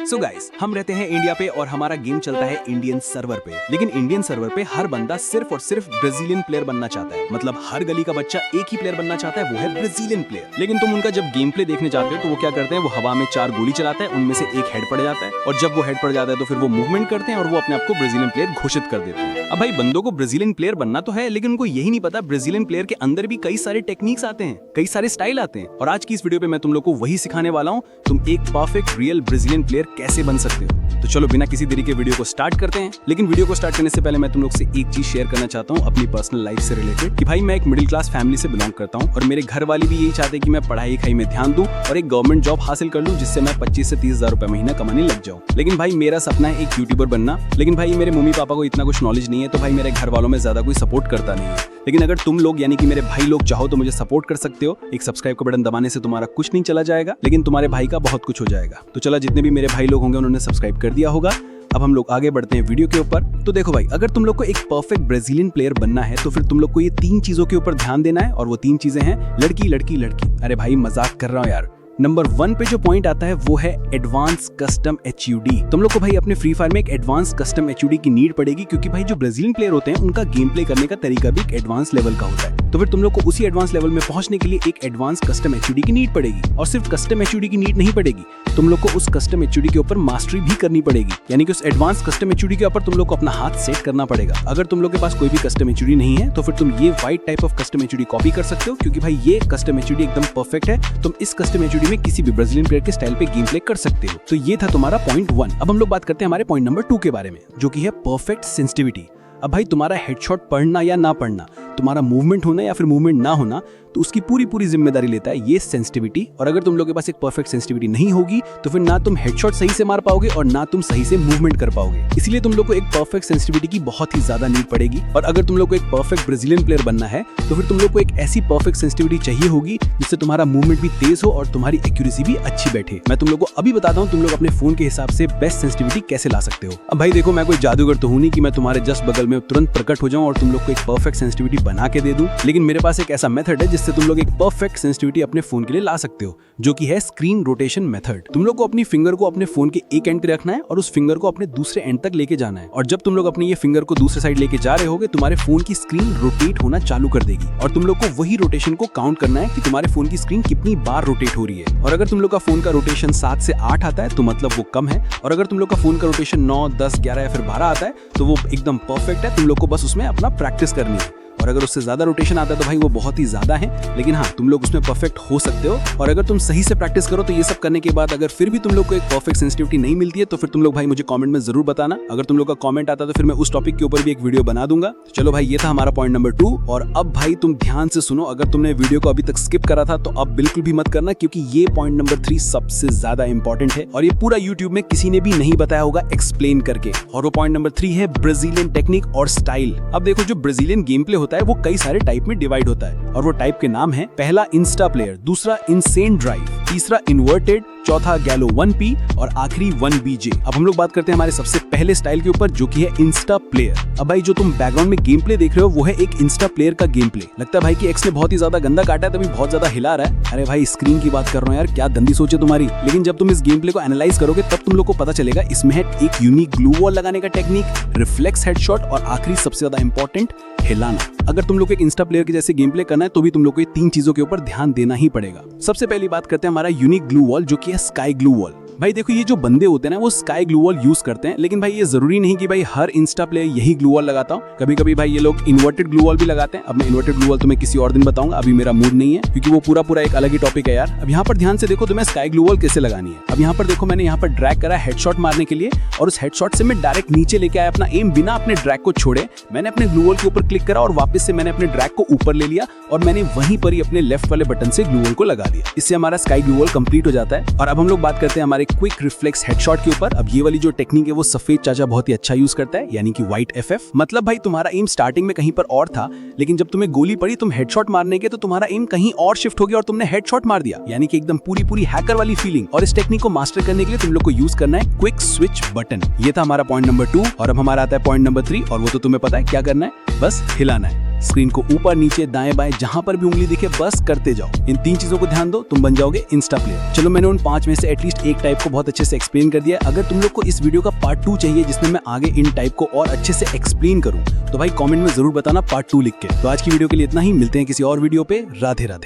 So guys, हम रहते हैं इंडिया पे और हमारा गेम चलता है इंडियन सर्वर पे। लेकिन इंडियन सर्वर पे हर बंदा सिर्फ और सिर्फ ब्राजीलियन प्लेयर बनना चाहता है। मतलब हर गली का बच्चा एक ही प्लेयर बनना चाहता है, वो है ब्राजीलियन प्लेयर। लेकिन तुम उनका जब गेम प्ले देखने जाते हो तो वो क्या करते हैं, वो हवा में 4 गोली चलाता है, उनमें से एक हेड पड़ जाता है और जब वो हेड पड़ जाता है तो फिर वो मूवमेंट करते हैं और वो अपने आप को ब्राजीलियन प्लेयर घोषित कर देते हैं। अब भाई बंदों को ब्राजीलियन प्लेयर बनना तो है, लेकिन उनको यही नहीं पता ब्राजीलियन प्लेयर के अंदर भी कई सारे टेक्निक्स आते हैं, कई सारे स्टाइल आते हैं। और आज की इस वीडियो पे मैं तुम लोग को वही सिखाने वाला हूँ, तुम एक परफेक्ट रियल ब्राजीलियन प्लेयर कैसे बन सकते हो। तो चलो बिना किसी देरी के वीडियो को स्टार्ट करते हैं। लेकिन वीडियो को स्टार्ट करने से पहले मैं तुम लोग से एक चीज शेयर करना चाहता हूँ अपनी पर्सनल लाइफ से रिलेटेड, कि भाई मैं एक मिडिल क्लास फैमिली से बिलोंग करता हूँ और मेरे घर वाले भी यही चाहते हैं कि मैं पढ़ाई लिखाई में ध्यान दूं और एक गवर्नमेंट जॉब हासिल कर लूं जिससे मैं 25 से 30 हजार रुपए महीना कमाने लग जाऊं। लेकिन भाई मेरा सपना है एक यूट्यूबर बनना, लेकिन भाई मेरे मम्मी पापा को इतना कुछ नॉलेज नहीं है, तो भाई मेरे घर वालों में ज्यादा कोई सपोर्ट करता नहीं है। लेकिन अगर तुम लोग यानी कि मेरे भाई लोग चाहो तो मुझे सपोर्ट कर सकते हो। एक सब्सक्राइब का बटन दबाने से तुम्हारा कुछ नहीं चला जाएगा, लेकिन तुम्हारे भाई का बहुत कुछ हो जाएगा। तो चला, जितने भी मेरे भाई लोग होंगे उन्होंने सब्सक्राइब कर दिया होगा। अब हम लोग आगे बढ़ते हैं वीडियो के ऊपर। तो देखो भाई, अगर तुम लोग को एक परफेक्ट ब्राजीलियन प्लेयर बनना है तो फिर तुम लोग को ये 3 चीजों के ऊपर ध्यान देना है, और वो 3 चीजें हैं लड़की लड़की लड़की। अरे भाई मजाक कर रहा हूँ यार। नंबर 1 पे जो पॉइंट आता है वो है एडवांस कस्टम HUD। तुम लोग को भाई अपने फ्री फायर में एक एडवांस कस्टम HUD की नीड पड़ेगी, क्योंकि भाई जो ब्राजीलियन प्लेयर होते हैं उनका गेम प्ले करने का तरीका भी एक एडवांस लेवल का होता है। तो फिर तुम लोग को उसी एडवांस लेवल में पहुंचने के लिए एक एडवांस कस्टम HUD की नीड पड़ेगी। और सिर्फ कस्टम HUD की नीड नहीं पड़ेगी, तुम लोग को उस कस्टम HUD के ऊपर मास्टरी भी करनी पड़ेगी। यानी कि उस एडवांस कस्टम HUD के ऊपर तुम लोग को अपना हाथ सेट करना पड़ेगा। अगर तुम लोग के पास कोई भी कस्टम HUD नहीं है तो फिर तुम ये white type of custom HUD copy कर सकते हो, क्योंकि भाई ये कस्टम HUD एकदम परफेक्ट है। तुम इस कस्टम HUD में किसी भी ब्राजीलियन प्लेयर के स्टाइल पे गेम प्ले कर सकते हो। तो ये था तुम्हारा पॉइंट 1। अब हम लोग बात करते हैं हमारे पॉइंट नंबर 2 के बारे में, जो कि है परफेक्ट सेंसिटिविटी। अब भाई तुम्हारा हेडशॉट पढ़ना या ना पढ़ना, तुम्हारा मूवमेंट होना या फिर मूवमेंट ना होना, तो उसकी पूरी जिम्मेदारी लेता है ये सेंसिटिविटी। और अगर तुम लोग के पास एक परफेक्ट सेंसिटिविटी नहीं होगी तो फिर ना तुम हेडशॉट सही से मार पाओगे और ना तुम सही से मूवमेंट कर पाओगे। इसलिए तुम लोग को एक परफेक्ट सेंसिटिविटी की बहुत ही ज्यादा नीड पड़ेगी। और अगर तुम लोग को एक परफेक्ट ब्राजीलियन प्लेयर बनना है तो फिर तुम लोग को एक ऐसी परफेक्ट सेंसिटिविटी चाहिए होगी जिससे तुम्हारा मूवमेंट भी तेज हो और तुम्हारी एक्यूरेसी भी अच्छी बैठे। मैं तुम लोग को अभी बताता हूँ तुम लोग अपने फोन के हिसाब से बेस्ट सेंसिटिविटी कैसे ला सकते हो। अब भाई देखो, मैं कोई जादूगर तो हूं नहीं कि मैं तुम्हारे जस्ट बगल में तुरंत प्रकट हो जाऊं और तुम लोग को एक परफेक्ट सेंसिटिविटी बना के दे दूं। लेकिन मेरे पास एक ऐसा मेथड है जिससे तुम लोग एक परफेक्ट सेंसिटिविटी अपने फोन के लिए ला सकते हो, जो कि है स्क्रीन रोटेशन मेथड। तुम लोग को अपनी फिंगर को अपने फोन के एक एंड पे रखना है और उस फिंगर को अपने दूसरे एंड तक लेके जाना है। और जब तुम लोग अपनी ये फिंगर को दूसरे साइड लेके जा रहे होगे, तुम्हारे फोन की स्क्रीन रोटेट होना चालू कर देगी। और तुम लोग को वही रोटेशन को काउंट करना है कि तुम्हारे फोन की स्क्रीन कितनी बार रोटेट हो रही है। और अगर तुम लोग का फोन का रोटेशन 7 से 8 आता है तो मतलब वो कम है, और अगर तुम लोग का फोन का रोटेशन 9, 10, 11 या फिर 12 आता है तो वो एकदम परफेक्ट है। तुम लोग को बस उसमें अपना प्रैक्टिस करनी है। और अगर उससे ज्यादा रोटेशन आता है तो भाई वो बहुत ही ज्यादा है, लेकिन हाँ तुम लोग उसमें परफेक्ट हो सकते हो। और अगर तुम सही से प्रैक्टिस करो तो ये सब करने के बाद अगर फिर भी तुम लोग को एक परफेक्ट सेंसिटिविटी नहीं मिलती है तो फिर तुम लोग भाई मुझे कमेंट में जरूर बताना। अगर तुम लोग का कमेंट आता तो फिर मैं उस टॉपिक के ऊपर भी एक वीडियो बना दूंगा। तो चलो भाई, ये था हमारा पॉइंट नंबर 2। और अब भाई तुम ध्यान से सुनो, अगर तुमने वीडियो को अभी तक स्किप करा था तो अब बिल्कुल भी मत करना, क्योंकि ये पॉइंट नंबर 3 सबसे ज्यादा इंपॉर्टेंट है और ये पूरा यूट्यूब में किसी ने भी नहीं बताया होगा एक्सप्लेन करके। और वो पॉइंट नंबर 3 है ब्राजीलियन टेक्निक और स्टाइल। अब देखो, जो ब्राजीलियन गेम प्ले होता है वो कई सारे टाइप में डिवाइड होता है, और वो टाइप के नाम है, पहला इंस्टा प्लेयर, दूसरा इनसेन ड्राइव, तीसरा इन्वर्टेड, चौथा गैलो 1P और आखिरी 1BJ। अब हम लोग बात करते हैं हमारे सबसे पहले स्टाइल के ऊपर, जो कि है इंस्टा प्लेयर। अब भाई जो तुम बैकग्राउंड में गेम प्ले देख रहे हो वो है एक इंस्टा प्लेयर का गेम प्ले। लगता है भाई कि एक्स ने बहुत ही ज्यादा गंदा काटा है तभी बहुत ज्यादा हिला रहा है। अरे भाई स्क्रीन की बात कर रहा हूँ यार, क्या गंदी सोच है तुम्हारी। लेकिन जब तुम इस गेम प्ले को एनालाइज करोगे तब तुम लोग को पता चलेगा इसमें है एक यूनिक ग्लू वॉल लगाने का टेक्निक, रिफ्लेक्स हेडशॉट और आखिरी सबसे ज्यादा इंपॉर्टेंट, हिलाना। अगर तुम लोग एक इंस्टा प्लेयर के जैसे गेम प्ले करना है तो भी तुम लोग को ये 3 चीजों के ऊपर ध्यान देना ही पड़ेगा। सबसे पहली बात करते हैं हमारा यूनिक ग्लू वॉल, जो कि है स्काई ग्लू वॉल। भाई देखो, ये जो बंदे होते हैं ना वो स्काई ग्लू वॉल यूज करते हैं, लेकिन भाई ये जरूरी नहीं कि भाई हर इंस्टा प्लेयर यही ग्लू वॉल लगाता हूँ। कभी कभी भाई ये लोग इन्वर्टेड ग्लू वॉल भी लगाते हैं। अब मैं इन्वर्टेड ग्लू वॉल तुम्हें किसी और दिन बताऊंगा, अभी मेरा मूड नहीं है, क्योंकि वो पूरा एक अलग ही टॉपिक है यार। अब यहाँ पर ध्यान से देखो तुम्हें स्काई ग्लू वॉल कैसे लगानी है। अब यहाँ पर देखो, मैंने यहाँ पर ड्रैग करा हेडशॉट मारने के लिए, और उस हेडशॉट से मैं डायरेक्ट नीचे लेके आया अपना एम, बिना अपने ड्रैग को छोड़े। मैंने अपने ग्लू वॉल के ऊपर क्लिक करा और वापस से मैंने अपने ड्रैग को ऊपर ले लिया और मैंने वहीं पर ही अपने लेफ्ट वाले बटन से ग्लू वॉल को लगा दिया। इससे हमारा स्काई ग्लू वॉल कंप्लीट हो जाता है। और अब हम लोग बात करते हैं हमारे क्विक रिफ्लेक्स हेडशॉट के ऊपर। अब ये वाली जो टेक्निक है वो सफेद चाचा बहुत ही अच्छा यूज करता है, यानी कि व्हाइट FF। मतलब भाई तुम्हारा एम स्टार्टिंग में कहीं पर और था, लेकिन जब तुम्हें गोली पड़ी तुम हेडशॉट मारने के तो तुम्हारा एम कहीं और शिफ्ट हो गया और तुमने हेडशॉट मार दिया, यानी कि एकदम पूरी हैकर वाली फीलिंग। और इस टेक्निक को मास्टर करने के लिए तुम लोग को यूज करना है क्विक स्विच बटन। ये था हमारा पॉइंट नंबर 2। और अब हमारा आता है पॉइंट नंबर 3, और वो तो तुम्हें पता है क्या करना है, बस हिलाना है। स्क्रीन को ऊपर नीचे दाएं बाएं जहां पर भी उंगली दिखे बस करते जाओ। इन 3 चीजों को ध्यान दो, तुम बन जाओगे इंस्टा प्लेयर। चलो मैंने उन 5 में से एटलीस्ट एक टाइप को बहुत अच्छे से एक्सप्लेन कर दिया। अगर तुम लोग को इस वीडियो का पार्ट 2 चाहिए जिसमें मैं आगे इन टाइप को और अच्छे से एक्सप्लेन करूं, तो भाई कमेंट में जरूर बताना पार्ट 2 लिख के। तो आज की वीडियो के लिए इतना ही, मिलते हैं किसी और वीडियो पे। राधे राधे।